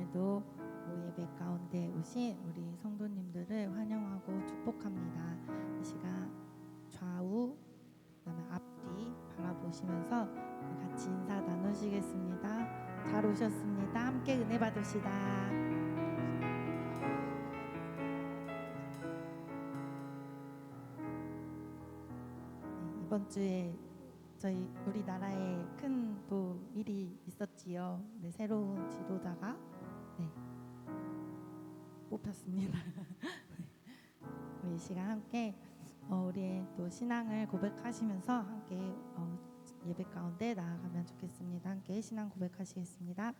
오늘도 예배 가운데 오신 우리 성도님들을 환영하고 축복합니다. 이 시간 좌우 그다음에 앞뒤 바라보시면서 같이 인사 나누시겠습니다. 잘 오셨습니다. 함께 은혜 받으시다. 이번 주에 저희 우리나라에 큰 또 일이 있었지요. 네, 새로운 지도자가 뽑혔습니다. 우리 이 시간 함께 우리의 또 신앙을 고백하시면서 함께 예배 가운데 나아가면 좋겠습니다. 함께 신앙 고백하시겠습니다.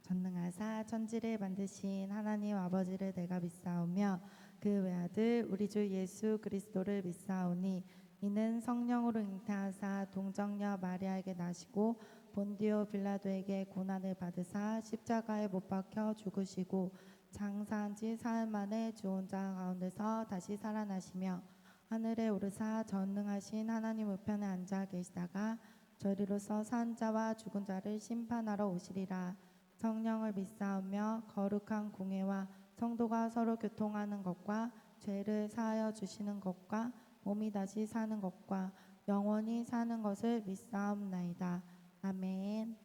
전능하사 천지를 만드신 하나님 아버지를 내가 믿사오며 그 외아들 우리 주 예수 그리스도를 믿사오니 이는 성령으로 잉태하사 동정녀 마리아에게 나시고 본디오 빌라도에게 고난을 받으사 십자가에 못 박혀 죽으시고 장사한 지 사흘 만에 죽은 자 가운데서 다시 살아나시며 하늘에 오르사 전능하신 하나님 우편에 앉아 계시다가 저리로서 산 자와 죽은 자를 심판하러 오시리라. 성령을 믿사오며 거룩한 공회와 성도가 서로 교통하는 것과 죄를 사하여 주시는 것과 몸이 다시 사는 것과 영원히 사는 것을 믿사옵나이다. 아멘.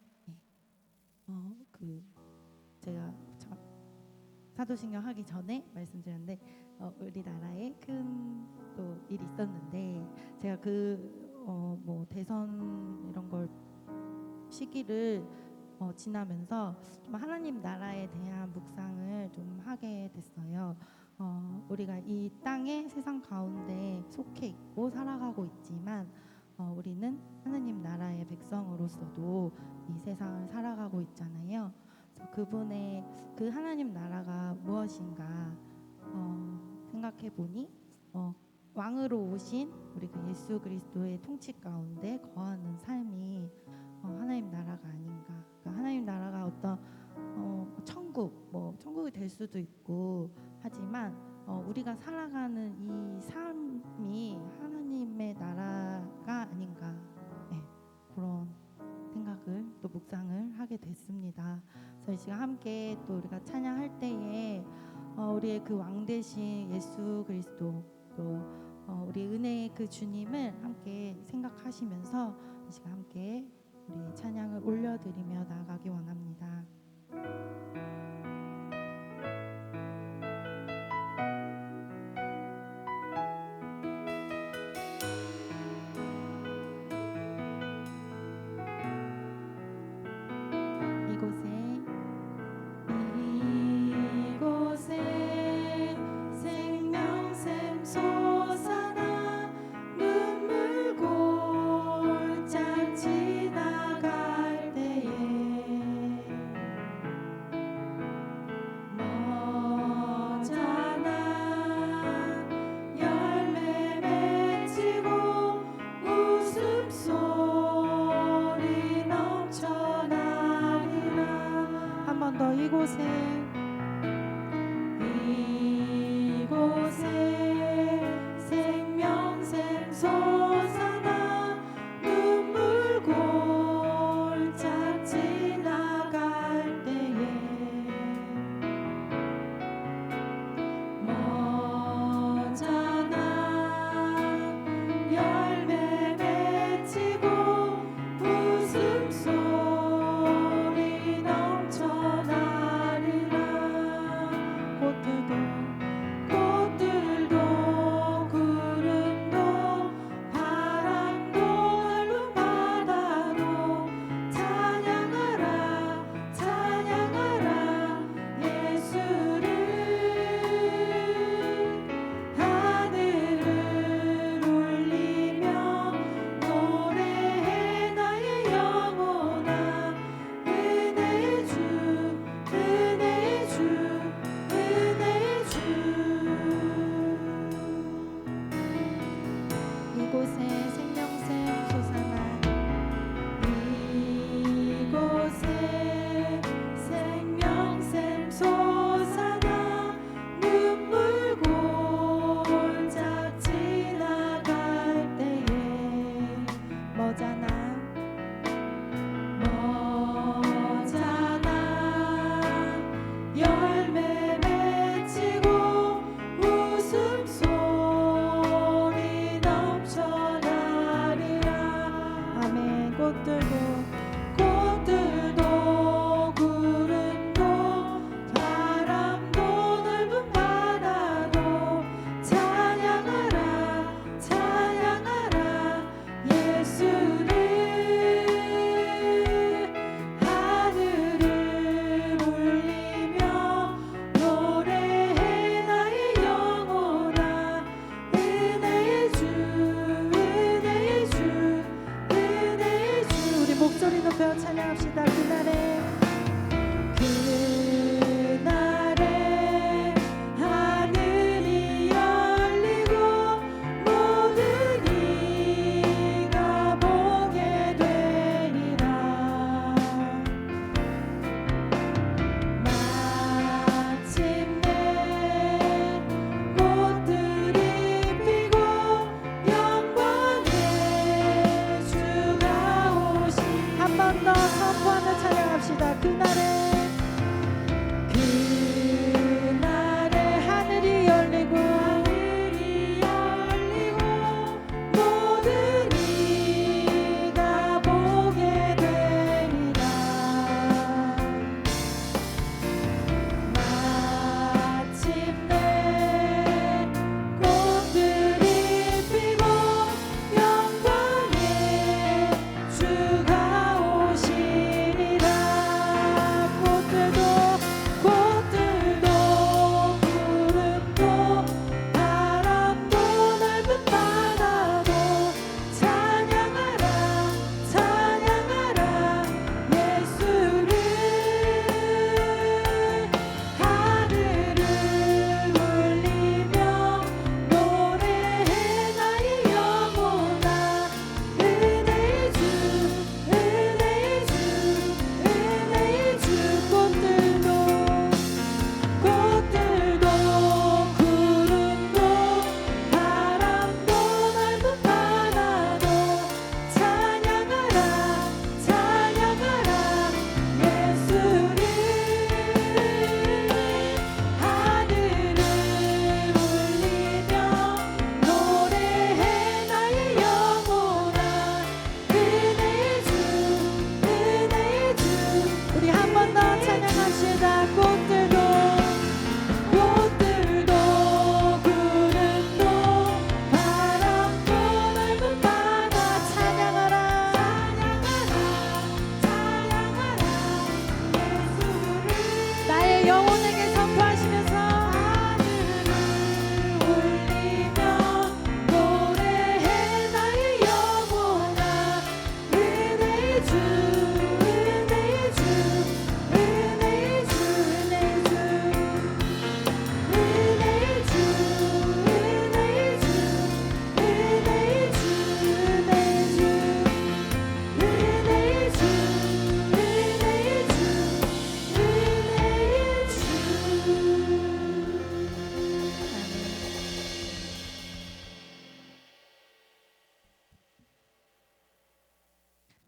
제가 사도신경 하기 전에 말씀드렸는데 우리나라에 큰 또 일이 있었는데 제가 대선 이런 걸 시기를 지나면서 좀 하나님 나라에 대한 묵상을 좀 하게 됐어요. 우리가 이 땅의 세상 가운데 속해 있고 살아가고 있지만 우리는 하나님 나라의 백성으로서도 이 세상을 살아가고 있잖아요. 그래서 그분의 그 하나님 나라가 무엇인가 생각해 보니 왕으로 오신 우리 그 예수 그리스도의 통치 가운데 거하는 삶이 하나님 나라가 아닌가. 그러니까 하나님 나라가 어떤 천국이 될 수도 있고 하지만 우리가 살아가는 이 삶이 하나님의 나라가 아닌가. 그런 생각을 또 묵상을 하게 됐습니다. 그래서 이 시간 함께 또 우리가 찬양할 때에 우리의 그 왕 되신 예수 그리스도 또 우리 은혜의 그 주님을 함께 생각하시면서 이 시간 함께 우리 찬양을 올려드리며 나아가기 원합니다. 웃음소리 넘쳐나리라.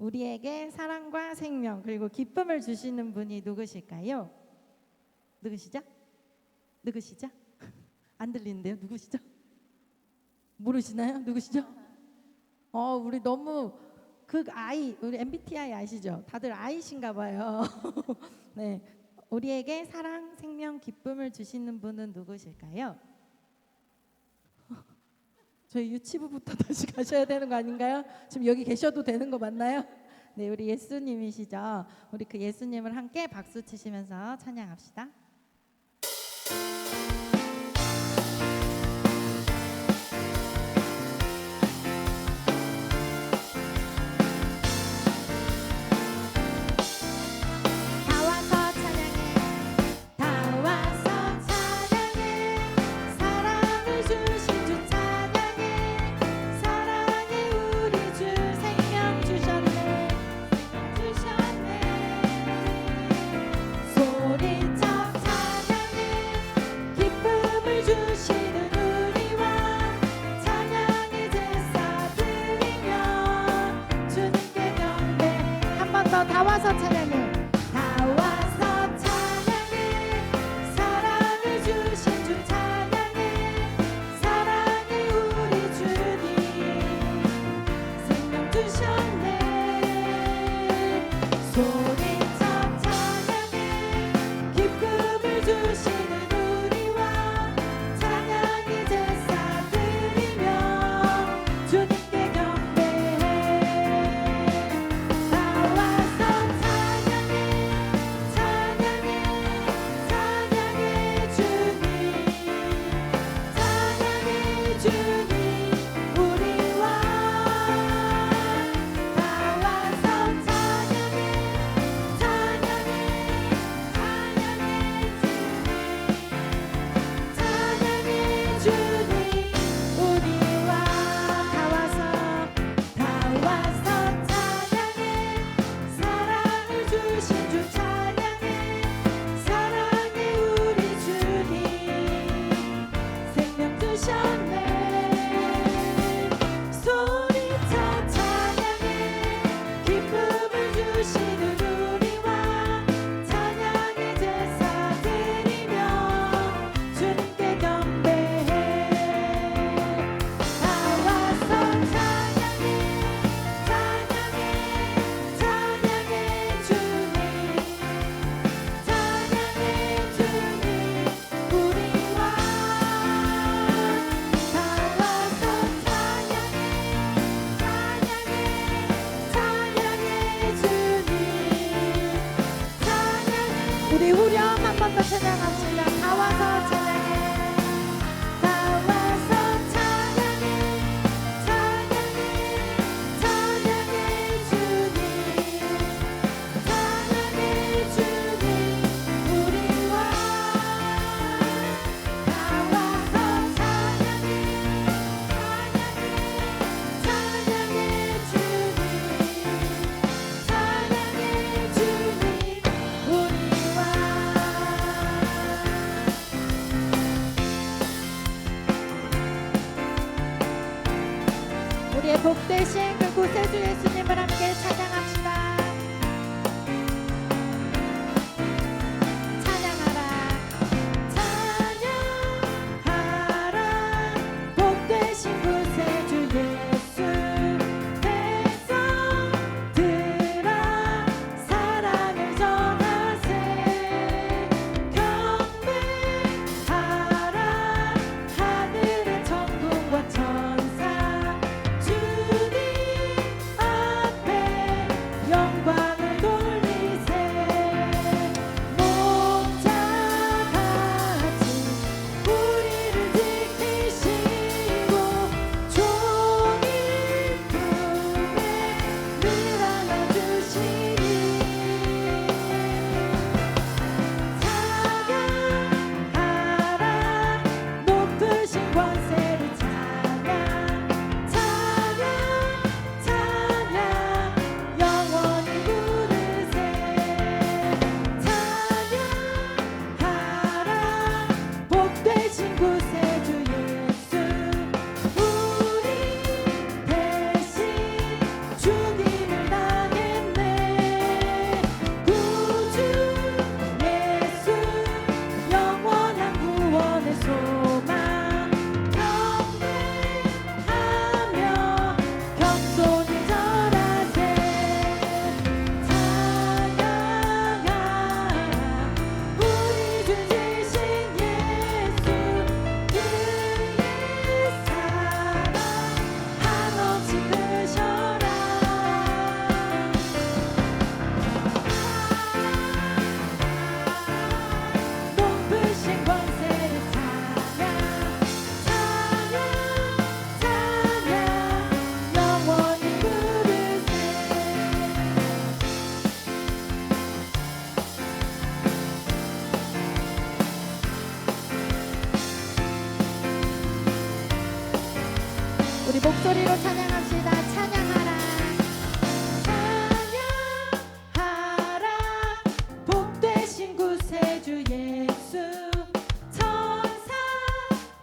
우리에게 사랑과 생명 그리고 기쁨을 주시는 분이 누구실까요? 누구시죠? 누구시죠? 안 들리는데요? 누구시죠? 모르시나요? 누구시죠? 우리 너무 그 아이, 우리 MBTI 아시죠? 다들 아이신가 봐요. 네, 우리에게 사랑, 생명, 기쁨을 주시는 분은 누구실까요? 저희 유치부부터 다시 가셔야 되는 거 아닌가요? 지금 여기 계셔도 되는 거 맞나요? 네, 우리 예수님이시죠. 우리 그 예수님을 함께 박수 치시면서 찬양합시다. 다 와서 찬양해. 다 와서 찬양해. 사랑을 주신 주 찬양해. 사랑이 우리 주님 생명 주셨네. 소리쳐 찬양해. 기쁨을 주시는 우리와 찬양이 제사 드리며 주님께 경배해. 우리 후렴 한 번 더 찬양합시다. 다 와서 찬양해. 다 와서 찬양해. 찬양해. 찬양해 주님. 찬양해 주님. 우리와 다 와서 찬양해. 찬양해. 찬양해 주님. 찬양해 주님. 우리와 우리의 복되신 그 구세주 예수님을 함께 찬양합시다. 찬양하라. 찬양하라. 복되신 구세주 예수. 백성들아 사랑을 전하세. 경배하라. 하늘의 천군과 천사 주님 목소리로 찬양합시다. 찬양하라. 찬양하라. 복되신 구세주 예수.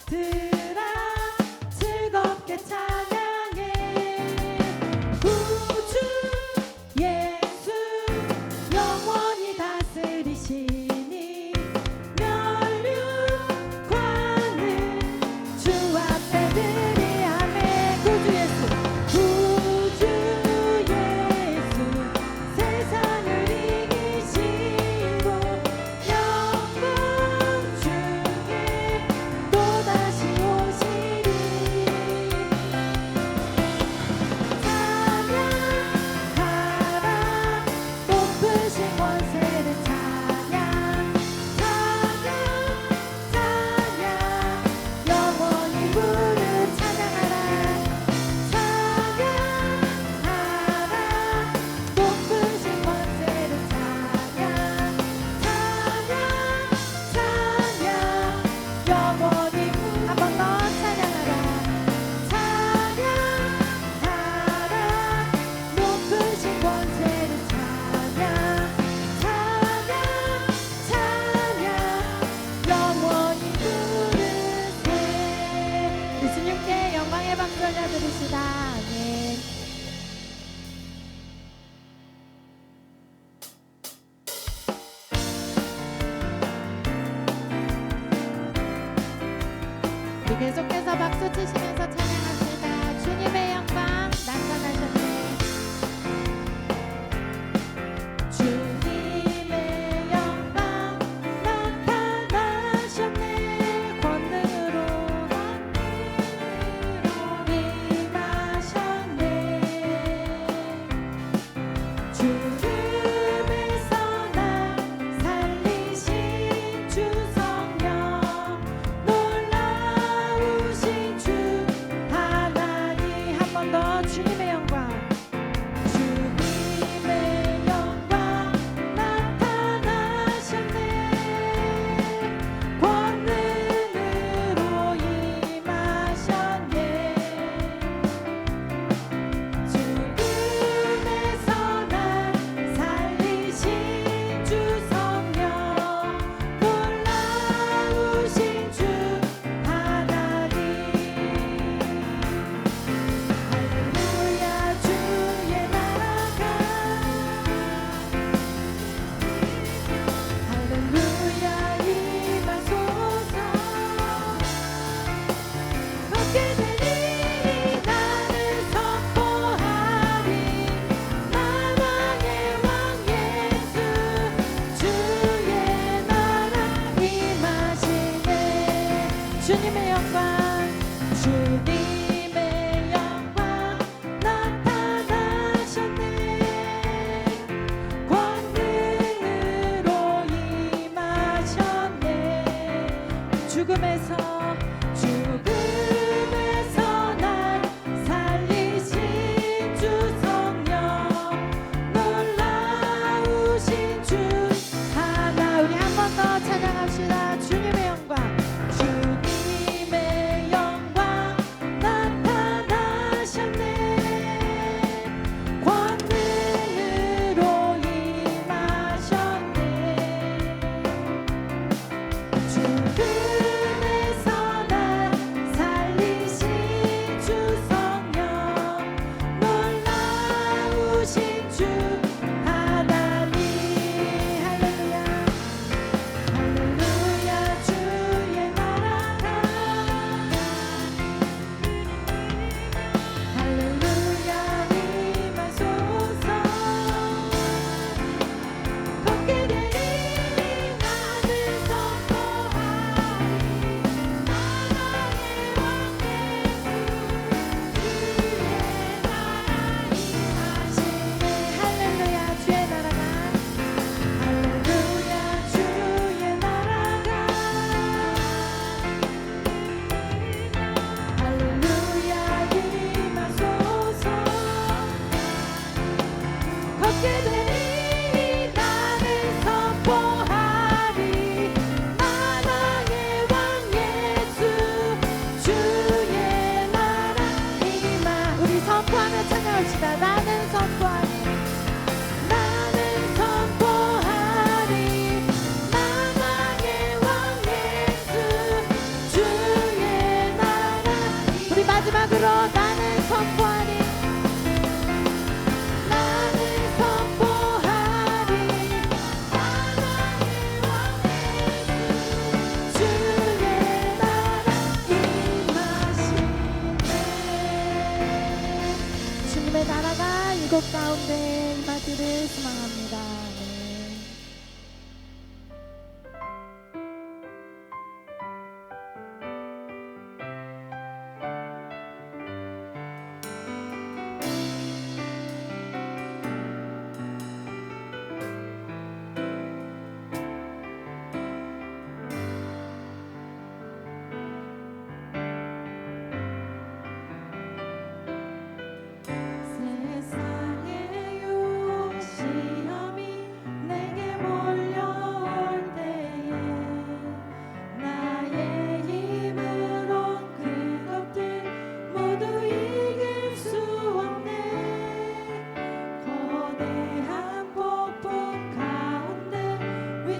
천사들아 즐겁게 찬양해. 구주 예수 영원히 다스리시니 멸류관은 주 앞에 드리아멘. 구주 예수 세상을 이기시고 영광 중에 또다시 오시리. 찬양하라. 높으신 권세를 찬양. 영원히 부르. 찬양하라. 찬양하라. 높으신 권세를 찬양. 영원히 부르. 한 번 더 찬양하라. 찬양하라. 높으신 권세를 찬양. 영원히 부르세. 예수님께 영광의 박수 올려드립시다. 아멘. 우리 계속해서 박수 치시면서 찬양합시다. 주님의 영광 나타나셨네. 주님의 영광 나타나셨네. 권능으로 임하셨네. 죽음에서 날 살리신 주 성령 놀라우신 주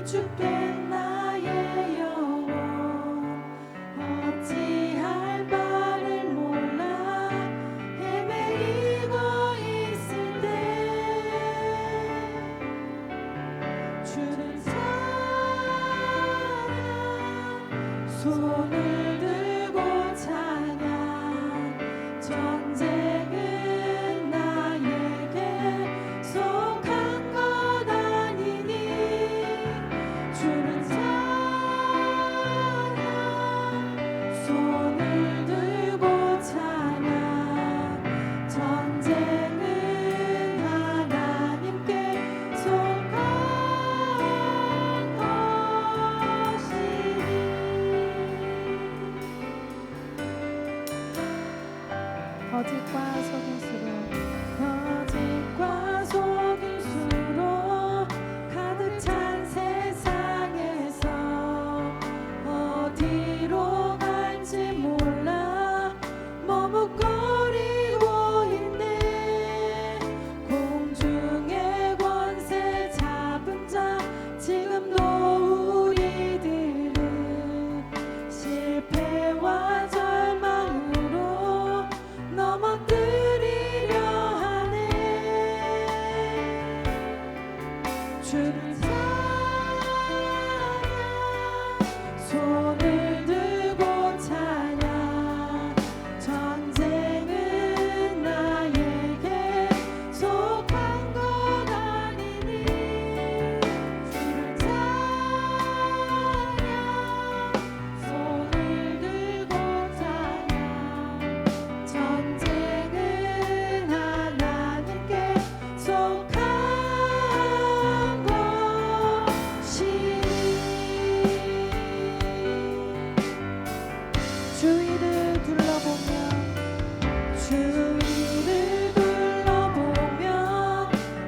주께 나의 영혼 어찌할 바를 몰라 헤매이고 있을 때 주를 찬양 손을 들고 찬양 전쟁은 나에게 속한 것 아니니 주를 찬양 손을 들고 찬양 전쟁은 하나님께 속한 것이니 거짓과 속임수로 가득 찬 세상에서 어디로 갈지 몰라 머뭇거리고 있네. 공중의 권세 잡은 자 지금도 우리들은 실패와 절망으로 넘어뜨리려 하네. 주를 찬양 손을 들고 찬양 전쟁은 나에게 속한 것 아니니 주를 찬양 손을 들고 찬양 전쟁은 하나님께 속한 것이니 주위를 둘러보면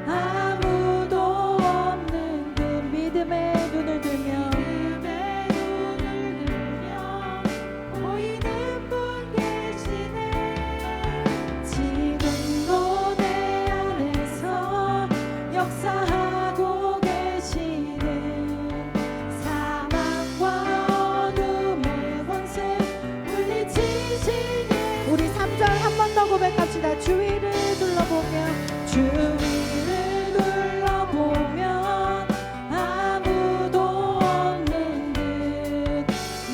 아무도 없는 그 믿음의 눈을 들면 보이는 분 계시네. 지금도 내 안에서 역사하고 계시는 사망과 어둠의 권세 물리치신 우리 3절 한 번 더 고백합시다. 주위를 둘러보면 아무도 없는 듯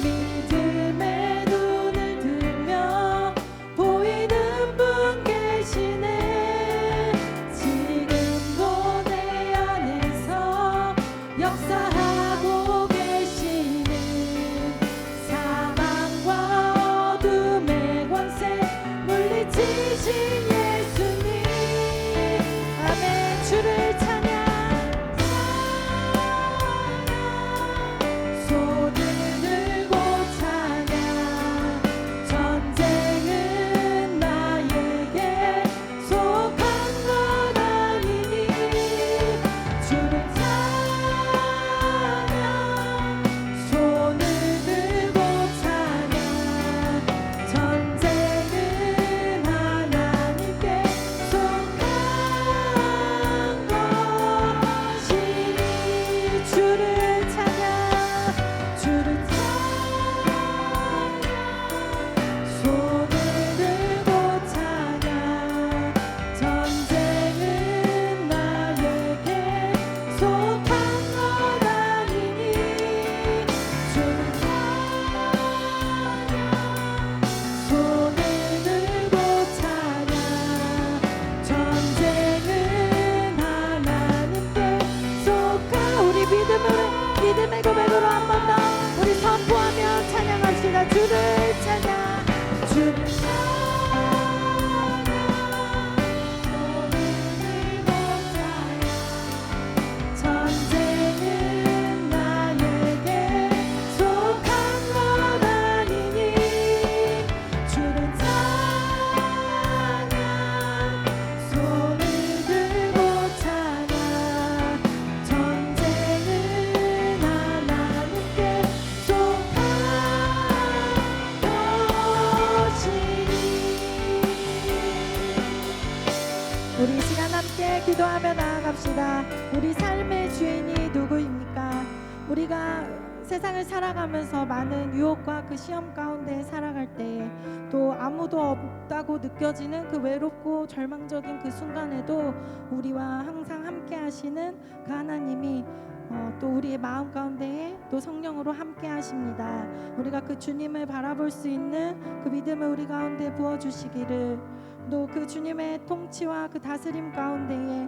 믿음의 눈을 들며 보이는 분 계시네. 지금도 내 안에서 역사하고 계시는 사망과 어둠의 권세 물리치신 예수님. 아멘. 주를 찬양 손을 들고 찬양 전쟁은 나에게 속한 것 아니니 주를 찬양 손을 들고 찬양 전쟁은 하나님께 속한 것이니 주를 찬양 주를 찬양 손을 들고 찬양 전쟁은 나에게 속한 것 아니니 주를 찬양 손을 들고 찬양 전쟁은 하나님께 속한 우리 믿음의 고백으로 한 번 더 우리 선포하며 찬양합시다. 주를 찬양 주를 찬양 손을 들고 찬양 전쟁은 나에게 속한 것 아니니 주를 찬양 손을 들고 찬양 전쟁은 하나님께 속한 것이니 우리가 세상을 살아가면서 많은 유혹과 그 시험 가운데 살아갈 때에 또 아무도 없다고 느껴지는 그 외롭고 절망적인 그 순간에도 우리와 항상 함께 하시는 그 하나님이 또 우리의 마음 가운데에 또 성령으로 함께 하십니다. 우리가 그 주님을 바라볼 수 있는 그 믿음을 우리 가운데 부어주시기를, 또 그 주님의 통치와 그 다스림 가운데에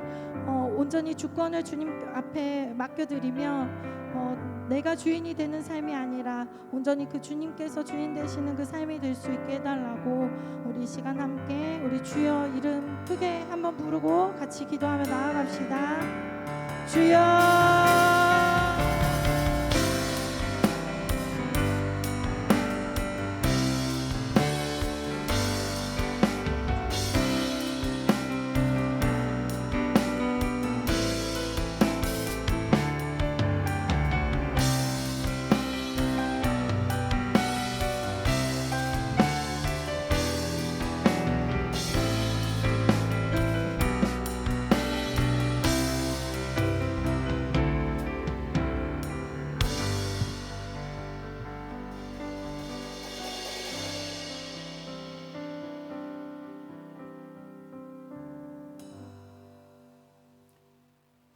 온전히 주권을 주님 앞에 맡겨드리며 내가 주인이 되는 삶이 아니라 온전히 그 주님께서 주인 되시는 그 삶이 될 수 있게 해달라고 우리 시간 함께 우리 주여 이름 크게 한번 부르고 같이 기도하며 나아갑시다. 주여.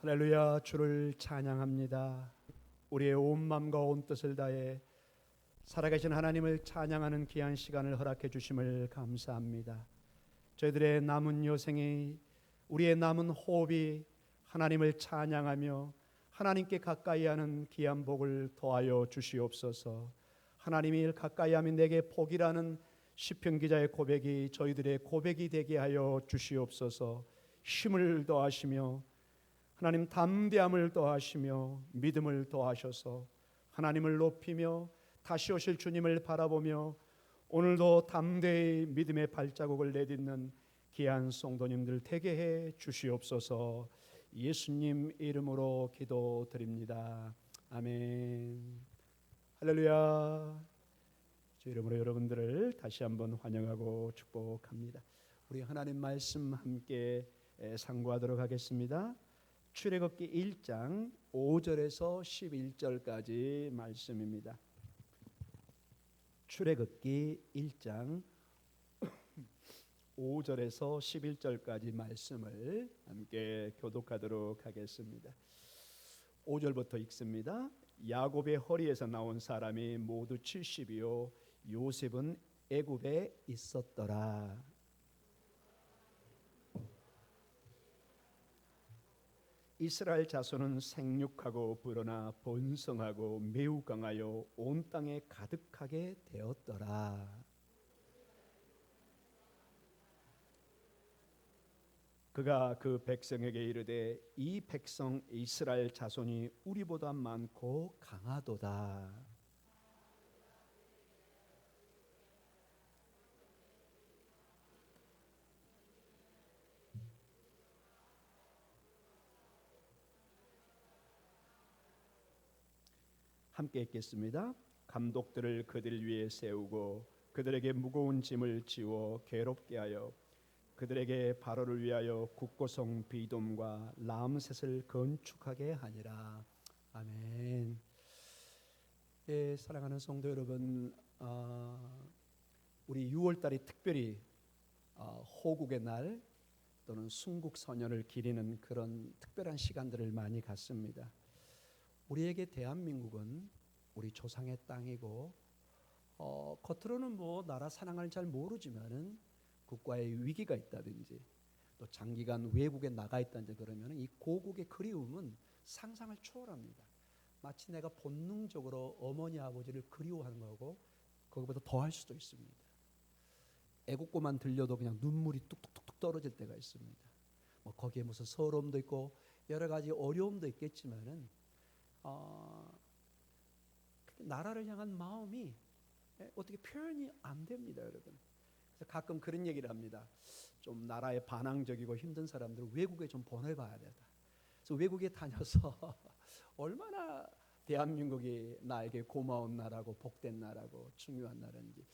할렐루야. 주를 찬양합니다. 우리의 온 마음과 온 뜻을 다해 살아계신 하나님을 찬양하는 귀한 시간을 허락해 주심을 감사합니다. 저희들의 남은 여생이, 우리의 남은 호흡이 하나님을 찬양하며 하나님께 가까이 하는 귀한 복을 더하여 주시옵소서. 하나님이 가까이 하면 내게 복이라는 시편 기자의 고백이 저희들의 고백이 되게 하여 주시옵소서. 힘을 더하시며 하나님 담대함을 더하시며 믿음을 더하셔서 하나님을 높이며 다시 오실 주님을 바라보며 오늘도 담대히 믿음의 발자국을 내딛는 귀한 성도님들 되게 해 주시옵소서. 예수님 이름으로 기도드립니다. 아멘. 할렐루야. 주 이름으로 여러분들을 다시 한번 환영하고 축복합니다. 우리 하나님 말씀 함께 상고하도록 하겠습니다. 출애굽기 1장 5절에서 11절까지 말씀입니다. 출애굽기 1장 5절에서 11절까지 말씀을 함께 교독하도록 하겠습니다. 5절부터 읽습니다. 야곱의 허리에서 나온 사람이 모두 70이요 요셉은 애굽에 있었더라. 이스라엘 자손은 생육하고 불어나 번성하고 매우 강하여 온 땅에 가득하게 되었더라. 그가 그 백성에게 이르되 이 백성 이스라엘 자손이 우리보다 많고 강하도다. 함께 읽겠습니다. 감독들을 그들 위에 세우고 그들에게 무거운 짐을 지워 괴롭게 하여 그들에게 바로를 위하여 국고성 비돔과 람셋을 건축하게 하니라. 아멘. 예, 사랑하는 성도 여러분, 우리 6월달이 특별히 호국의 날 또는 순국선열을 기리는 그런 특별한 시간들을 많이 갖습니다. 우리에게 대한민국은 우리 조상의 땅이고 겉으로는 뭐 나라 상황을 잘 모르지만은 국가의 위기가 있다든지 또 장기간 외국에 나가 있다든지 그러면 이 고국의 그리움은 상상을 초월합니다. 마치 내가 본능적으로 어머니 아버지를 그리워하는 거고 거기보다 더할 수도 있습니다. 애국고만 들려도 그냥 눈물이 뚝뚝뚝 떨어질 때가 있습니다. 뭐 거기에 무슨 서러움도 있고 여러 가지 어려움도 있겠지만은 나라를 향한 마음이 어떻게 표현이 안 됩니다, 여러분. 그래서 가끔 그런 얘기를 합니다. 좀 나라에 반항적이고 힘든 사람들을 외국에 좀 보내봐야 되다. 그래서 외국에 다녀서 얼마나 대한민국이 나에게 고마운 나라고 복된 나라고 중요한 나라인지.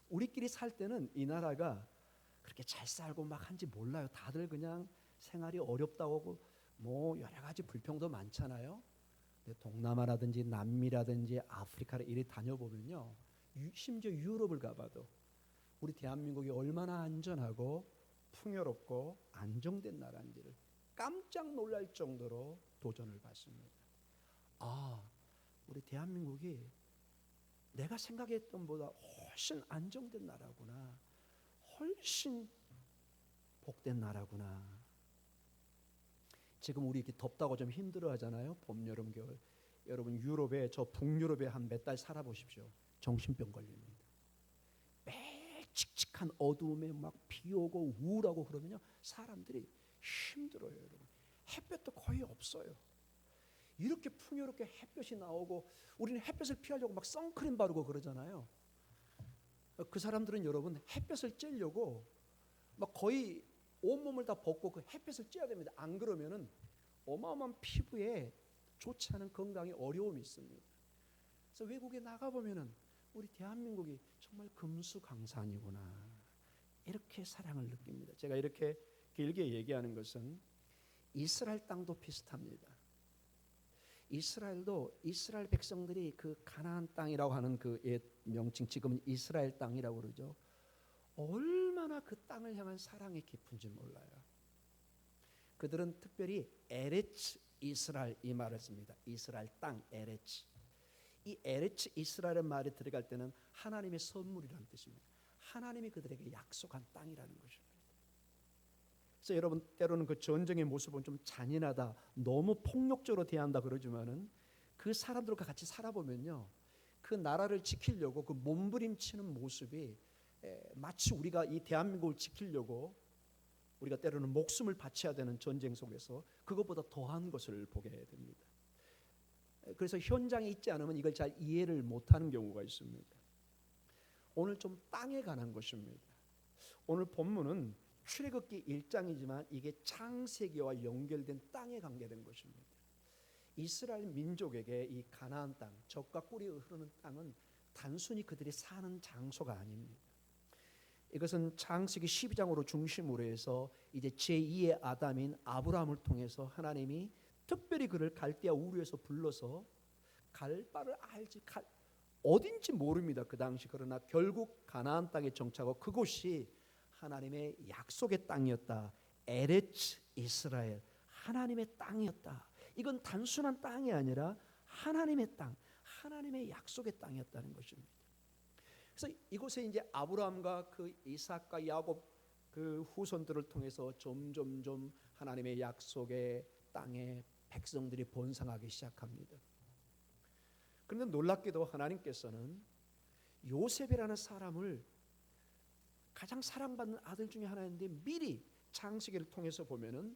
우리끼리 살 때는 이 나라가 그렇게 잘 살고 막 한지 몰라요. 다들 그냥 생활이 어렵다고 하고 뭐 여러 가지 불평도 많잖아요. 동남아라든지 남미라든지 아프리카를 이리 다녀보면요, 심지어 유럽을 가봐도 우리 대한민국이 얼마나 안전하고 풍요롭고 안정된 나라인지를 깜짝 놀랄 정도로 도전을 받습니다. 아, 우리 대한민국이 내가 생각했던 보다 훨씬 안정된 나라구나, 훨씬 복된 나라구나. 지금 우리 이렇게 덥다고 좀 힘들어하잖아요. 봄, 여름, 겨울. 여러분 유럽에, 저 북유럽에 한 몇 달 살아보십시오. 정신병 걸립니다. 매일 칙칙한 어두움에 막 비 오고 우울하고 그러면요, 사람들이 힘들어요. 여러분, 햇볕도 거의 없어요. 이렇게 풍요롭게 햇볕이 나오고 우리는 햇볕을 피하려고 막 선크림 바르고 그러잖아요. 그 사람들은 여러분 햇볕을 쬐려고 막 거의 온몸을 다 벗고 그 햇볕을 쬐야 됩니다. 안 그러면은 어마어마한 피부에 좋지 않은 건강에 어려움이 있습니다. 그래서 외국에 나가 보면은 우리 대한민국이 정말 금수강산이구나, 이렇게 사랑을 느낍니다. 제가 이렇게 길게 얘기하는 것은 이스라엘 땅도 비슷합니다. 이스라엘도 이스라엘 백성들이 그 가나안 땅이라고 하는 그 옛 명칭, 지금은 이스라엘 땅이라고 그러죠. 얼마나 그 땅을 향한 사랑이 깊은지 몰라요. 그들은 특별히 에레츠 이스라엘 이 말을 씁니다. 이스라엘 땅, 에레츠. 이 에레츠 이스라엘의 말이 들어갈 때는 하나님의 선물이라는 뜻입니다. 하나님이 그들에게 약속한 땅이라는 것입니다. 그래서 여러분 때로는 그 전쟁의 모습은 좀 잔인하다, 너무 폭력적으로 대한다 그러지만은 그 사람들과 같이 살아보면요, 그 나라를 지키려고 그 몸부림치는 모습이 마치 우리가 이 대한민국을 지키려고 우리가 때로는 목숨을 바쳐야 되는 전쟁 속에서 그것보다 더한 것을 보게 됩니다. 그래서 현장에 있지 않으면 이걸 잘 이해를 못하는 경우가 있습니다. 오늘 좀 땅에 관한 것입니다. 오늘 본문은 출애굽기 1장이지만 이게 창세기와 연결된 땅에 관계된 것입니다. 이스라엘 민족에게 이 가나안 땅, 젖과 꿀이 흐르는 땅은 단순히 그들이 사는 장소가 아닙니다. 이것은 창세기 12장으로 중심으로 해서 이제 제2의 아담인 아브라함을 통해서 하나님이 특별히 그를 갈대아 우르에서 불러서 갈 바를 알지, 어딘지 모릅니다. 그 당시. 그러나 결국 가나안 땅에 정착하고 그곳이 하나님의 약속의 땅이었다. 에레츠 이스라엘, 하나님의 땅이었다. 이건 단순한 땅이 아니라 하나님의 땅, 하나님의 약속의 땅이었다는 것입니다. 그래서 이곳에 이제 아브라함과 그 이삭과 야곱 그 후손들을 통해서 점점점 하나님의 약속의 땅에 백성들이 번성하기 시작합니다. 그런데 놀랍게도 하나님께서는 요셉이라는 사람을 가장 사랑받는 아들 중에 하나인데 미리 창세기를 통해서 보면은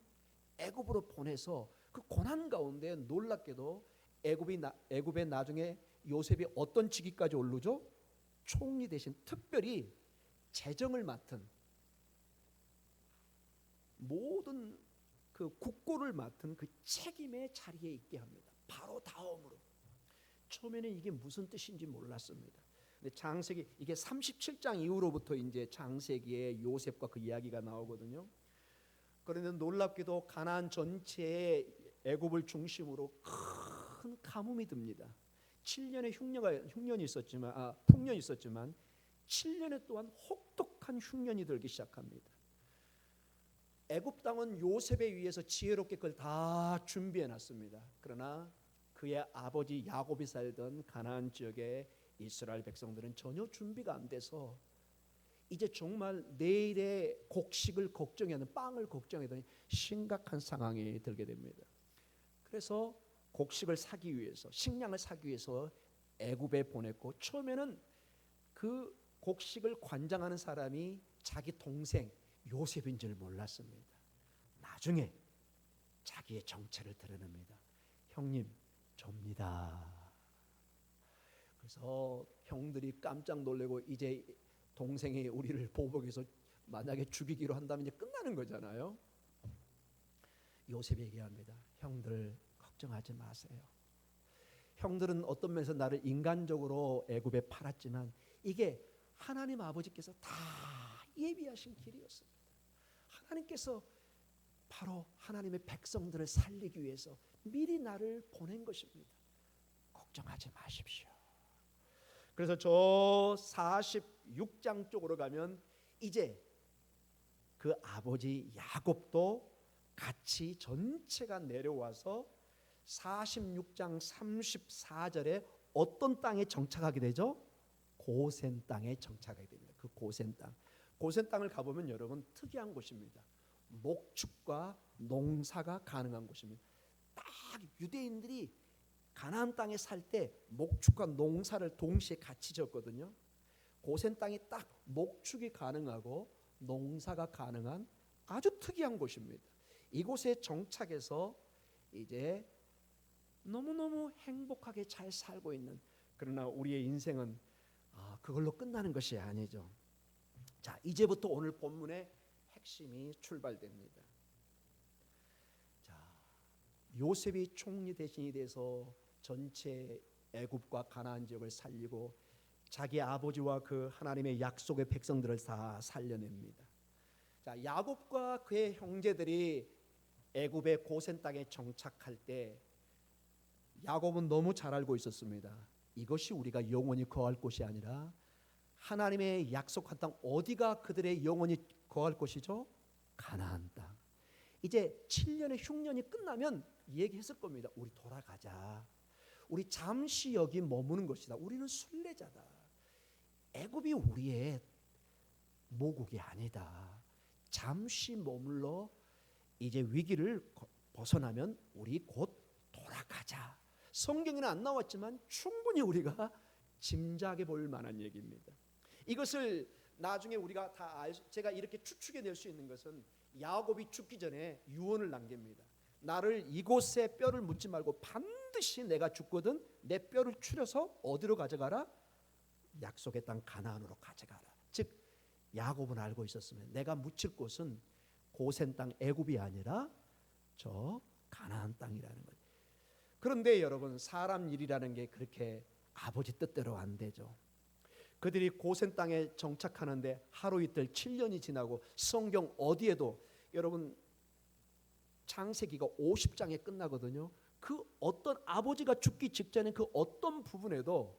애굽으로 보내서 그 고난 가운데 놀랍게도 애굽에 나중에 요셉이 어떤 직위까지 오르죠? 총리 대신 특별히 재정을 맡은, 모든 그 국고를 맡은 그 책임의 자리에 있게 합니다. 바로 다음으로. 처음에는 이게 무슨 뜻인지 몰랐습니다. 근데 창세기 이게 37장 이후로부터 이제 창세기에 요셉과 그 이야기가 나오거든요. 그런데 놀랍게도 가나안 전체에 애굽을 중심으로 큰 가뭄이 듭니다. 7년의 흉년이 있었지만 풍년이 있었지만 7년에 또한 혹독한 흉년이 들기 시작합니다. 애굽 땅은 요셉에 의해서 지혜롭게 그걸 다 준비해 놨습니다. 그러나 그의 아버지 야곱이 살던 가나안 지역의 이스라엘 백성들은 전혀 준비가 안 돼서 이제 정말 내일의 곡식을 걱정해야 하는, 빵을 걱정해야 하는 심각한 상황이 들게 됩니다. 그래서 곡식을 사기 위해서, 식량을 사기 위해서 애굽에 보냈고, 처음에는 그 곡식을 관장하는 사람이 자기 동생 요셉인 줄 몰랐습니다. 나중에 자기의 정체를 드러냅니다. 형님, 접니다. 그래서 형들이 깜짝 놀래고 이제 동생이 우리를 보복해서 만약에 죽이기로 한다면 이제 끝나는 거잖아요. 요셉이 얘기합니다. 형들 걱정하지 마세요. 형들은 어떤 면에서 나를 인간적으로 애굽에 팔았지만 이게 하나님 아버지께서 다 예비하신 길이었습니다. 하나님께서 바로 하나님의 백성들을 살리기 위해서 미리 나를 보낸 것입니다. 걱정하지 마십시오. 그래서 저 46장 쪽으로 가면 이제 그 아버지 야곱도 같이 전체가 내려와서 46장 34절에 어떤 땅에 정착하게 되죠? 고센 땅에 정착하게 됩니다. 그 고센 땅. 고센 땅을 가보면 여러분 특이한 곳입니다. 목축과 농사가 가능한 곳입니다. 딱 유대인들이 가나안 땅에 살 때 목축과 농사를 동시에 같이 졌거든요. 고센 땅이 딱 목축이 가능하고 농사가 가능한 아주 특이한 곳입니다. 이곳에 정착해서 이제 너무너무 행복하게 잘 살고 있는, 그러나 우리의 인생은 그걸로 끝나는 것이 아니죠. 자, 이제부터 오늘 본문의 핵심이 출발됩니다. 자, 요셉이 총리 대신이 돼서 전체 애굽과 가나안 지역을 살리고 자기 아버지와 그 하나님의 약속의 백성들을 다 살려냅니다. 자, 야곱과 그의 형제들이 애굽의 고센 땅에 정착할 때 야곱은 너무 잘 알고 있었습니다. 이것이 우리가 영원히 거할 곳이 아니라 하나님의 약속한 땅, 어디가 그들의 영원히 거할 곳이죠? 가나안 땅. 이제 7년의 흉년이 끝나면 얘기했을 겁니다. 우리 돌아가자. 우리 잠시 여기 머무는 것이다. 우리는 순례자다. 애굽이 우리의 모국이 아니다. 잠시 머물러 이제 위기를 벗어나면 우리 곧 돌아가자. 성경에는 안 나왔지만 충분히 우리가 짐작해 볼 만한 얘기입니다. 이것을 나중에 우리가 다 제가 이렇게 추측해낼 수 있는 것은 야곱이 죽기 전에 유언을 남깁니다. 나를 이곳에 뼈를 묻지 말고 반드시 내가 죽거든 내 뼈를 추려서 어디로 가져가라? 약속의 땅 가나안으로 가져가라. 즉 야곱은 알고 있었으면 내가 묻힐 곳은 고센 땅 애굽이 아니라 저 가나안 땅이라는 거예요. 그런데 여러분, 사람 일이라는 게 그렇게 아버지 뜻대로 안 되죠. 그들이 고센 땅에 정착하는데 하루 이틀 7년이 지나고 성경 어디에도 여러분 창세기가 50장에 끝나거든요. 그 어떤 아버지가 죽기 직전에 그 어떤 부분에도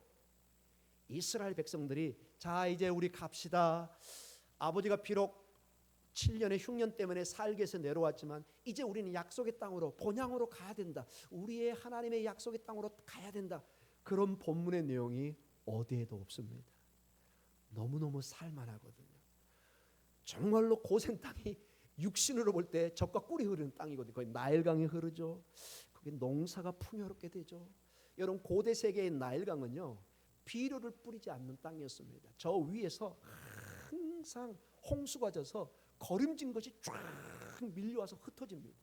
이스라엘 백성들이 자 이제 우리 갑시다. 아버지가 비록 7년의 흉년 때문에 살게해서 내려왔지만 이제 우리는 약속의 땅으로 본향으로 가야 된다. 우리의 하나님의 약속의 땅으로 가야 된다. 그런 본문의 내용이 어디에도 없습니다. 너무너무 살만하거든요. 정말로 고센 땅이 육신으로 볼 때 젖과 꿀이 흐르는 땅이거든요. 거기 나일강이 흐르죠. 거기 농사가 풍요롭게 되죠. 여러분 고대 세계의 나일강은요 비료를 뿌리지 않는 땅이었습니다. 저 위에서 항상 홍수가 져서 거름진 것이 쫙 밀려와서 흩어집니다.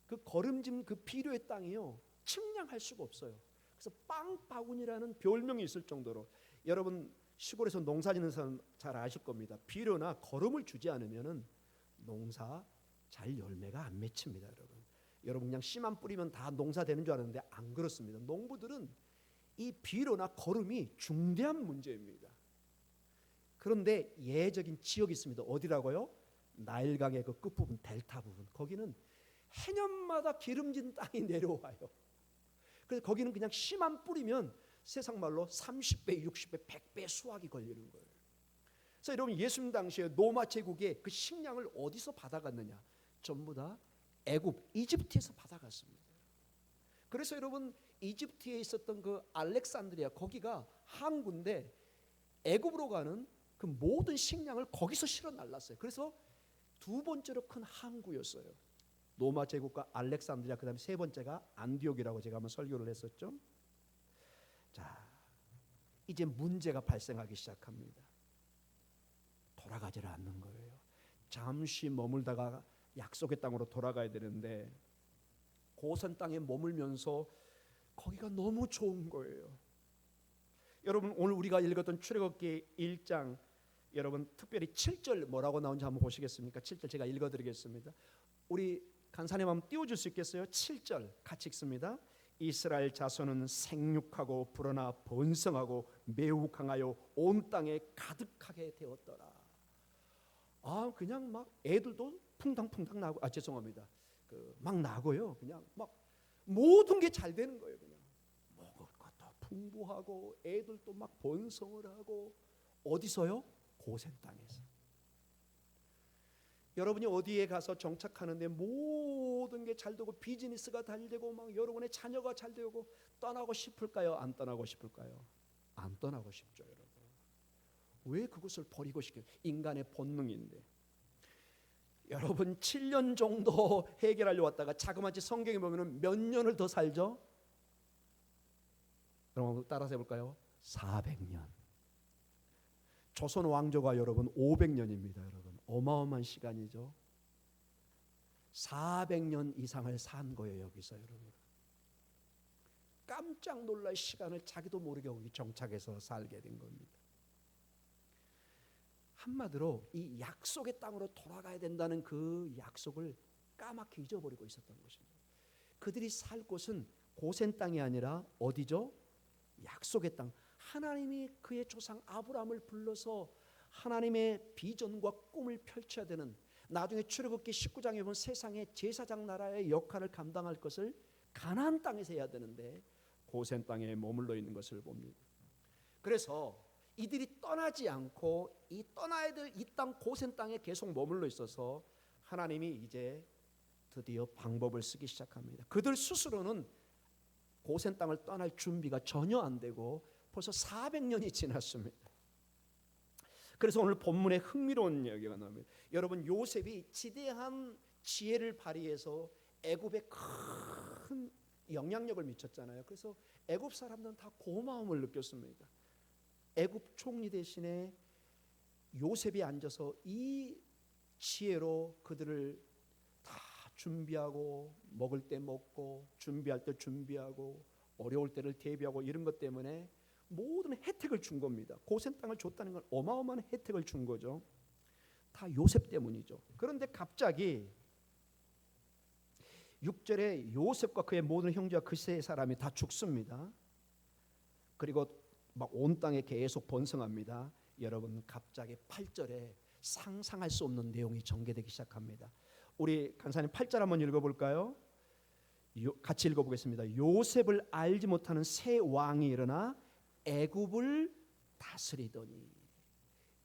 그 거름진 그 비료의 땅이요 측량할 수가 없어요. 그래서 빵바구니라는 별명이 있을 정도로, 여러분 시골에서 농사 짓는 사람 잘 아실 겁니다. 비료나 거름을 주지 않으면은 농사 잘 열매가 안 맺힙니다. 여러분 그냥 씨만 뿌리면 다 농사 되는 줄 아는데 안 그렇습니다. 농부들은 이 비료나 거름이 중대한 문제입니다. 그런데 예적인 지역이 있습니다. 어디라고요? 나일강의 그 끝부분, 델타 부분. 거기는 해년마다 기름진 땅이 내려와요. 그래서 거기는 그냥 씨만 뿌리면 세상 말로 30배, 60배, 100배 수확이 걸리는 거예요. 그래서 여러분 예수님 당시에 로마 제국의 그 식량을 어디서 받아갔느냐? 전부 다 애굽, 이집트에서 받아갔습니다. 그래서 여러분 이집트에 있었던 그 알렉산드리아, 거기가 항구인데 애굽으로 가는 그 모든 식량을 거기서 실어 날랐어요. 그래서 두 번째로 큰 항구였어요. 로마 제국과 알렉산드리아, 그다음에 세 번째가 안디옥이라고 제가 한번 설교를 했었죠. 자, 이제 문제가 발생하기 시작합니다. 돌아가지를 않는 거예요. 잠시 머물다가 약속의 땅으로 돌아가야 되는데 고센 땅에 머물면서 거기가 너무 좋은 거예요. 여러분 오늘 우리가 읽었던 출애굽기 1장, 여러분 특별히 7절 뭐라고 나온지 한번 보시겠습니까? 7절 제가 읽어드리겠습니다. 우리 간사님 한번 띄워줄 수 있겠어요? 7절 같이 읽습니다. 이스라엘 자손은 생육하고 불어나 번성하고 매우 강하여 온 땅에 가득하게 되었더라. 그냥 막 애들도 풍당풍당 나고, 죄송합니다. 막 나고요. 그냥 막 모든 게 잘 되는 거예요. 그냥 풍부하고 애들도 막 번성을 하고 어디서요? 고센 땅에서. 여러분이 어디에 가서 정착하는데 모든 게 잘 되고 비즈니스가 잘 되고 막 여러분의 자녀가 잘 되고 떠나고 싶을까요? 안 떠나고 싶을까요? 안 떠나고 싶죠, 여러분. 왜 그것을 버리고 싶어요? 인간의 본능인데. 여러분 7년 정도 해결하려 왔다가 자그마치 성경에 보면은 몇 년을 더 살죠? 여러분 따라서 해볼까요? 400년. 조선 왕조가 여러분 500년입니다. 여러분 어마어마한 시간이죠. 400년 이상을 산 거예요. 여기서 여러분 깜짝 놀랄 시간을 자기도 모르게 여기 정착해서 살게 된 겁니다. 한마디로 이 약속의 땅으로 돌아가야 된다는 그 약속을 까맣게 잊어버리고 있었던 것입니다. 그들이 살 곳은 고센 땅이 아니라 어디죠? 약속의 땅. 하나님이 그의 조상 아브라함을 불러서 하나님의 비전과 꿈을 펼쳐야 되는, 나중에 출애굽기 19장에 보면 세상의 제사장 나라의 역할을 감당할 것을 가나안 땅에서 해야 되는데 고센 땅에 머물러 있는 것을 봅니다. 그래서 이들이 떠나지 않고 이 떠나야 될 이 땅 고센 땅에 계속 머물러 있어서 하나님이 이제 드디어 방법을 쓰기 시작합니다. 그들 스스로는 고센 땅을 떠날 준비가 전혀 안 되고 벌써 400년이 지났습니다. 그래서 오늘 본문에 흥미로운 이야기가 나옵니다. 여러분 요셉이 지대한 지혜를 발휘해서 애굽에 큰 영향력을 미쳤잖아요. 그래서 애굽 사람들은 다 고마움을 느꼈습니다. 애굽 총리 대신에 요셉이 앉아서 이 지혜로 그들을 다 준비하고 먹을 때 먹고 준비할 때 준비하고 어려울 때를 대비하고 이런 것 때문에 모든 혜택을 준 겁니다. 고센 땅을 줬다는 건 어마어마한 혜택을 준 거죠. 다 요셉 때문이죠. 그런데 갑자기 6절에 요셉과 그의 모든 형제와 그세 사람이 다 죽습니다. 그리고 막 온 땅에 계속 번성합니다. 여러분 갑자기 8절에 상상할 수 없는 내용이 전개되기 시작합니다. 우리 간사님 8절 한번 읽어볼까요? 같이 읽어보겠습니다. 요셉을 알지 못하는 새 왕이 일어나 애굽을 다스리더니.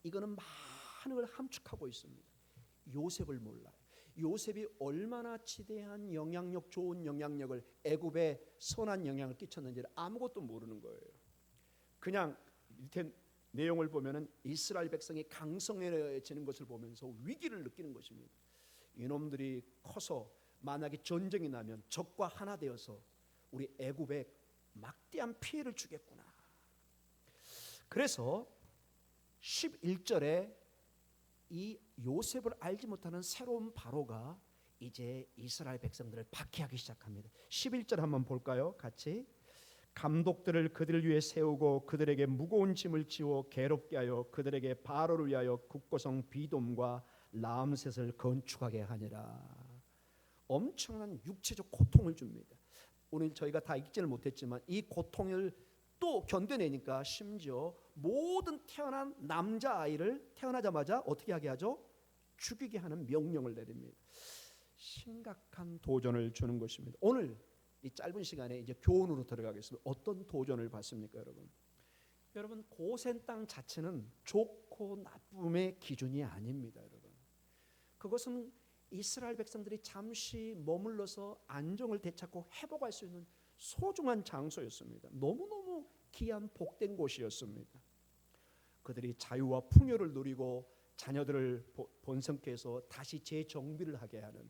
이거는 많은 걸 함축하고 있습니다. 요셉을 몰라요. 요셉이 얼마나 지대한 영향력, 좋은 영향력을 애굽에 선한 영향을 끼쳤는지를 아무것도 모르는 거예요. 그냥 이렇게 내용을 보면은 이스라엘 백성이 강성해지는 것을 보면서 위기를 느끼는 것입니다. 이놈들이 커서 만약에 전쟁이 나면 적과 하나 되어서 우리 애굽에 막대한 피해를 주겠구나. 그래서 11절에 이 요셉을 알지 못하는 새로운 바로가 이제 이스라엘 백성들을 박해하기 시작합니다. 11절 한번 볼까요? 같이. 감독들을 그들을 위해 세우고 그들에게 무거운 짐을 지워 괴롭게 하여 그들에게 바로를 위하여 국고성 비돔과 라암셋을 건축하게 하니라. 엄청난 육체적 고통을 줍니다. 오늘 저희가 다 읽지를 못했지만 이 고통을 또 견뎌내니까 심지어 모든 태어난 남자아이를 태어나자마자 어떻게 하게 하죠? 죽이게 하는 명령을 내립니다. 심각한 도전을 주는 것입니다. 오늘 이 짧은 시간에 이제 교훈으로 들어가겠습니다. 어떤 도전을 받습니까, 여러분? 여러분 고센 땅 자체는 좋고 나쁨의 기준이 아닙니다, 여러분. 그것은 이스라엘 백성들이 잠시 머물러서 안정을 되찾고 회복할 수 있는 소중한 장소였습니다. 너무너무 귀한 복된 곳이었습니다. 그들이 자유와 풍요를 누리고 자녀들을 번성케 해서 다시 재정비를 하게 하는,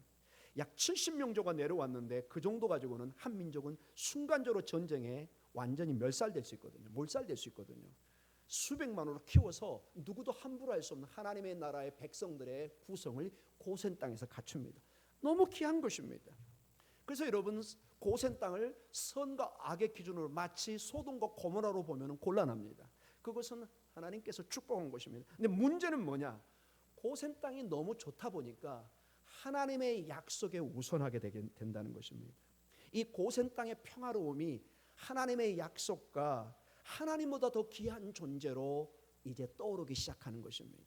약 70명조가 내려왔는데 그 정도 가지고는 한 민족은 순간적으로 전쟁에 완전히 멸살될 수 있거든요. 몰살될 수 있거든요. 수백만으로 키워서 누구도 함부로 할 수 없는 하나님의 나라의 백성들의 구성을 고센 땅에서 갖춥니다. 너무 귀한 것입니다. 그래서 여러분 고센 땅을 선과 악의 기준으로 마치 소돔과 고모라로 보면 곤란합니다. 그것은 하나님께서 축복한 것입니다. 근데 문제는 뭐냐? 고센 땅이 너무 좋다 보니까 하나님의 약속에 우선하게 된다는 것입니다. 이 고센 땅의 평화로움이 하나님의 약속과 하나님보다 더 귀한 존재로 이제 떠오르기 시작하는 것입니다.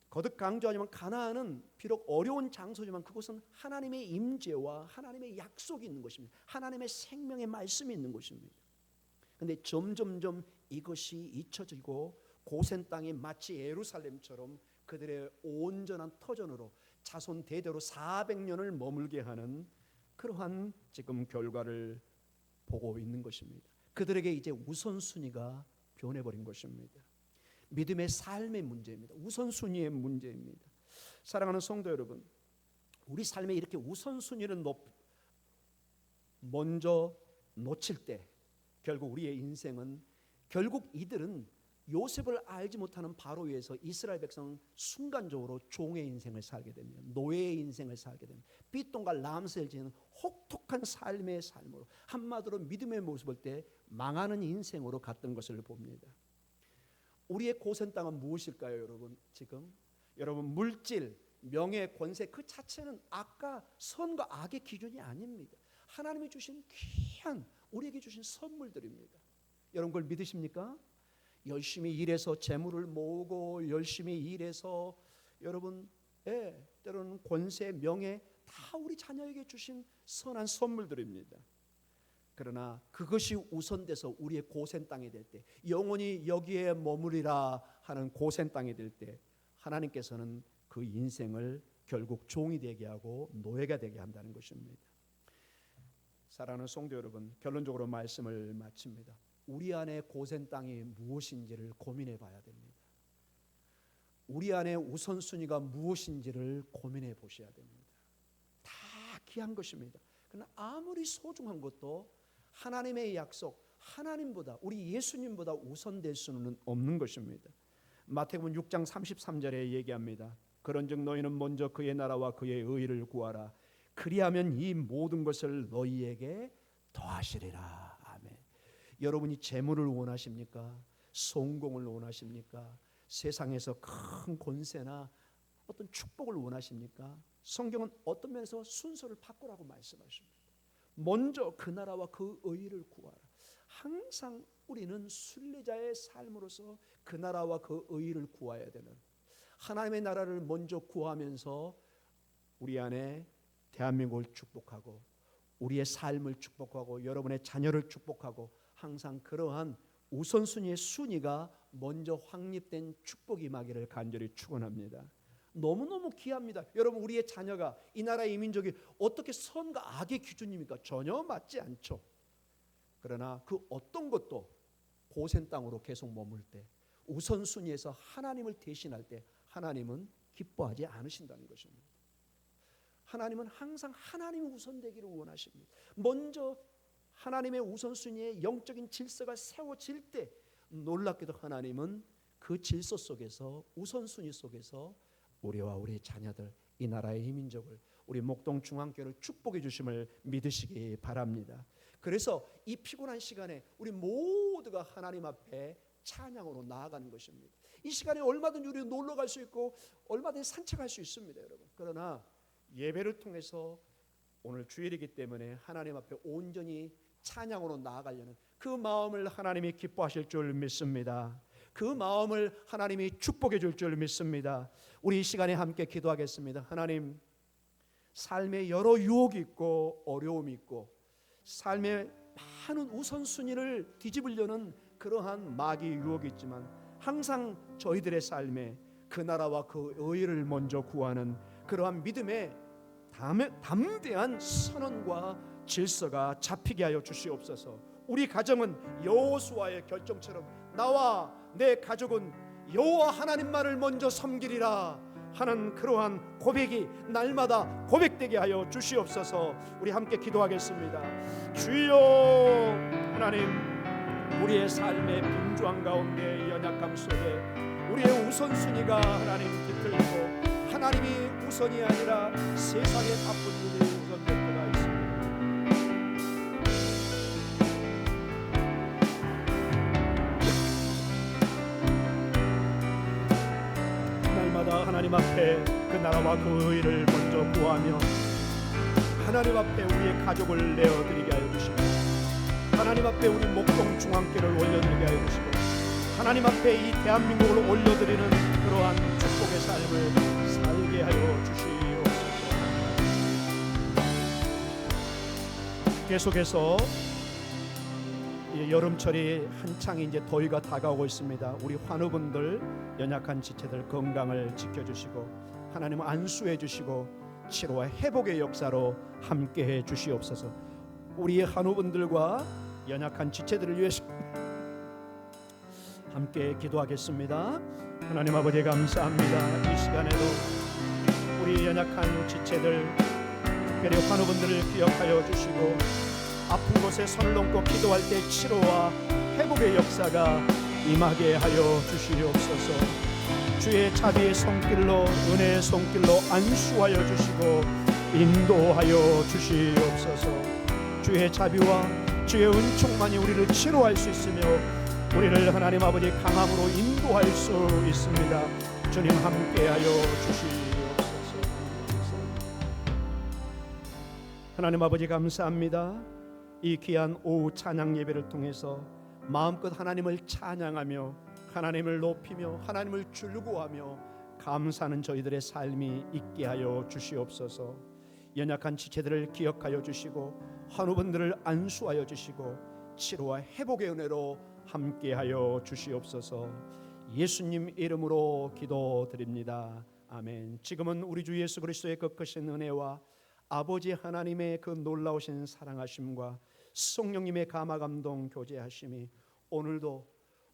거듭 강조하지만 가나안은 비록 어려운 장소지만 그곳은 하나님의 임재와 하나님의 약속이 있는 곳입니다. 하나님의 생명의 말씀이 있는 곳입니다. 그런데 점점점 이것이 잊혀지고 고센 땅이 마치 예루살렘처럼 그들의 온전한 터전으로 자손 대대로 400년을 머물게 하는 그러한 지금 결과를 보고 있는 것입니다. 그들에게 이제 우선순위가 변해버린 것입니다. 믿음의 삶의 문제입니다. 우선순위의 문제입니다. 사랑하는 성도 여러분, 우리 삶에 이렇게 우선순위를 먼저 놓칠 때 결국 우리의 인생은, 결국 이들은 요셉을 알지 못하는 바로 위에서 이스라엘 백성은 순간적으로 종의 인생을 살게 됩니다. 노예의 인생을 살게 됩니다. 삐똥과 람셀 지는 혹독한 삶의 삶으로, 한마디로 믿음의 모습을 때 망하는 인생으로 갔던 것을 봅니다. 우리의 고센 땅은 무엇일까요, 여러분? 지금 여러분, 물질, 명예, 권세 그 자체는 악과 선과 악의 기준이 아닙니다. 하나님이 주신 귀한, 우리에게 주신 선물들입니다. 여러분 그걸 믿으십니까? 열심히 일해서 재물을 모으고 열심히 일해서 여러분, 때로는 권세, 명예 다 우리 자녀에게 주신 선한 선물들입니다. 그러나 그것이 우선돼서 우리의 고센 땅이 될 때, 영원히 여기에 머무리라 하는 고센 땅이 될 때, 하나님께서는 그 인생을 결국 종이 되게 하고 노예가 되게 한다는 것입니다. 사랑하는 성도 여러분, 결론적으로 말씀을 마칩니다. 우리 안에 고센 땅이 무엇인지를 고민해 봐야 됩니다. 우리 안에 우선순위가 무엇인지를 고민해 보셔야 됩니다. 다 귀한 것입니다. 그러나 아무리 소중한 것도 하나님의 약속, 하나님보다, 우리 예수님보다 우선될 수는 없는 것입니다. 마태복음 6장 33절에 얘기합니다. 그런즉 너희는 먼저 그의 나라와 그의 의를 구하라. 그리하면 이 모든 것을 너희에게 더하시리라. 아멘. 여러분이 재물을 원하십니까? 성공을 원하십니까? 세상에서 큰 권세나 어떤 축복을 원하십니까? 성경은 어떤 면에서 순서를 바꾸라고 말씀하십니다. 먼저 그 나라와 그 의를 구하라. 항상 우리는 순례자의 삶으로서 그 나라와 그 의를 구해야 되는, 하나님의 나라를 먼저 구하면서 우리 안에 대한민국을 축복하고 우리의 삶을 축복하고 여러분의 자녀를 축복하고, 항상 그러한 우선순위의 순위가 먼저 확립된 축복이 임하기를 간절히 축원합니다. 너무너무 귀합니다. 여러분, 우리의 자녀가, 이 나라의 이민족이 어떻게 선과 악의 기준입니까? 전혀 맞지 않죠. 그러나 그 어떤 것도 고센 땅으로 계속 머물 때, 우선순위에서 하나님을 대신할 때 하나님은 기뻐하지 않으신다는 것입니다. 하나님은 항상 하나님이 우선되기를 원하십니다. 먼저 하나님의 우선순위의 영적인 질서가 세워질 때 놀랍게도 하나님은 그 질서 속에서, 우선순위 속에서 우리와 우리의 자녀들, 이 나라의 이민족을, 우리 목동 중앙교회를 축복해 주심을 믿으시기 바랍니다. 그래서 이 피곤한 시간에 우리 모두가 하나님 앞에 찬양으로 나아가는 것입니다. 이 시간에 얼마든지 우리 놀러 갈 수 있고 얼마든지 산책할 수 있습니다, 여러분. 그러나 예배를 통해서 오늘 주일이기 때문에 하나님 앞에 온전히 찬양으로 나아가려는 그 마음을 하나님이 기뻐하실 줄 믿습니다. 그 마음을 하나님이 축복해 줄 줄 믿습니다. 우리 이 시간에 함께 기도하겠습니다. 하나님, 삶에 여러 유혹이 있고 어려움이 있고 삶의 많은 우선순위를 뒤집으려는 그러한 마귀의 유혹이 있지만, 항상 저희들의 삶에 그 나라와 그 의를 먼저 구하는 그러한 믿음의 담대한 선언과 질서가 잡히게 하여 주시옵소서. 우리 가정은 여호수아의 결정처럼 나와 내 가족은 여호와 하나님만을 먼저 섬기리라 하는 그러한 고백이 날마다 고백되게 하여 주시옵소서. 우리 함께 기도하겠습니다. 주여 하나님, 우리의 삶의 분주한 가운데, 연약함 속에 우리의 우선순위가 하나님 뒤틀리고 하나님이 우선이 아니라 세상의 바쁜 일이 우선될 때가 있습니다. 날마다 하나님 앞에 그 나라와 그 의를 먼저 구하며 하나님 앞에 우리의 가족을 내어드리게 하여 주시고, 하나님 앞에 우리 목동 중앙교회를 올려드리게 하여 주시고, 하나님 앞에 이 대한민국을 올려드리는 그러한 축복의 삶을 살게 하여 주시옵소서. 계속해서 여름철이 한창 이제 더위가 다가오고 있습니다. 우리 환우분들, 연약한 지체들 건강을 지켜주시고 하나님 안수해 주시고 치료와 회복의 역사로 함께해 주시옵소서. 우리 환우분들과 연약한 지체들을 위해서 함께 기도하겠습니다. 하나님 아버지 감사합니다. 이 시간에도 우리 연약한 지체들, 특별히 환우분들을 기억하여 주시고 아픈 곳에 손을 얹고 기도할 때 치료와 회복의 역사가 임하게 하여 주시옵소서. 주의 자비의 손길로, 은혜의 손길로 안수하여 주시고 인도하여 주시옵소서. 주의 자비와 주의 은총만이 우리를 치료할 수 있으며 우리를 하나님 아버지 강함으로 인도할 수 있습니다. 주님 함께하여 주시옵소서. 하나님 아버지 감사합니다. 이 귀한 오후 찬양 예배를 통해서 마음껏 하나님을 찬양하며 하나님을 높이며 하나님을 즐거워하며 감사하는 저희들의 삶이 있게 하여 주시옵소서. 연약한 지체들을 기억하여 주시고 환우분들을 안수하여 주시고 치료와 회복의 은혜로 함께하여 주시옵소서. 예수님 이름으로 기도드립니다. 아멘. 지금은 우리 주 예수 그리스도의 그 크신 은혜와 아버지 하나님의 그 놀라우신 사랑하심과 성령님의 감화감동 교제하심이 오늘도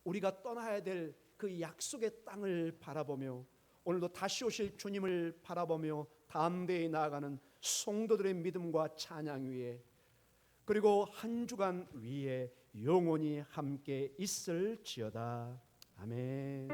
우리가 떠나야 될 그 약속의 땅을 바라보며 오늘도 다시 오실 주님을 바라보며 담대히 나아가는 성도들의 믿음과 찬양 위에 그리고 한 주간 위에 영원히 함께 있을지어다. 아멘.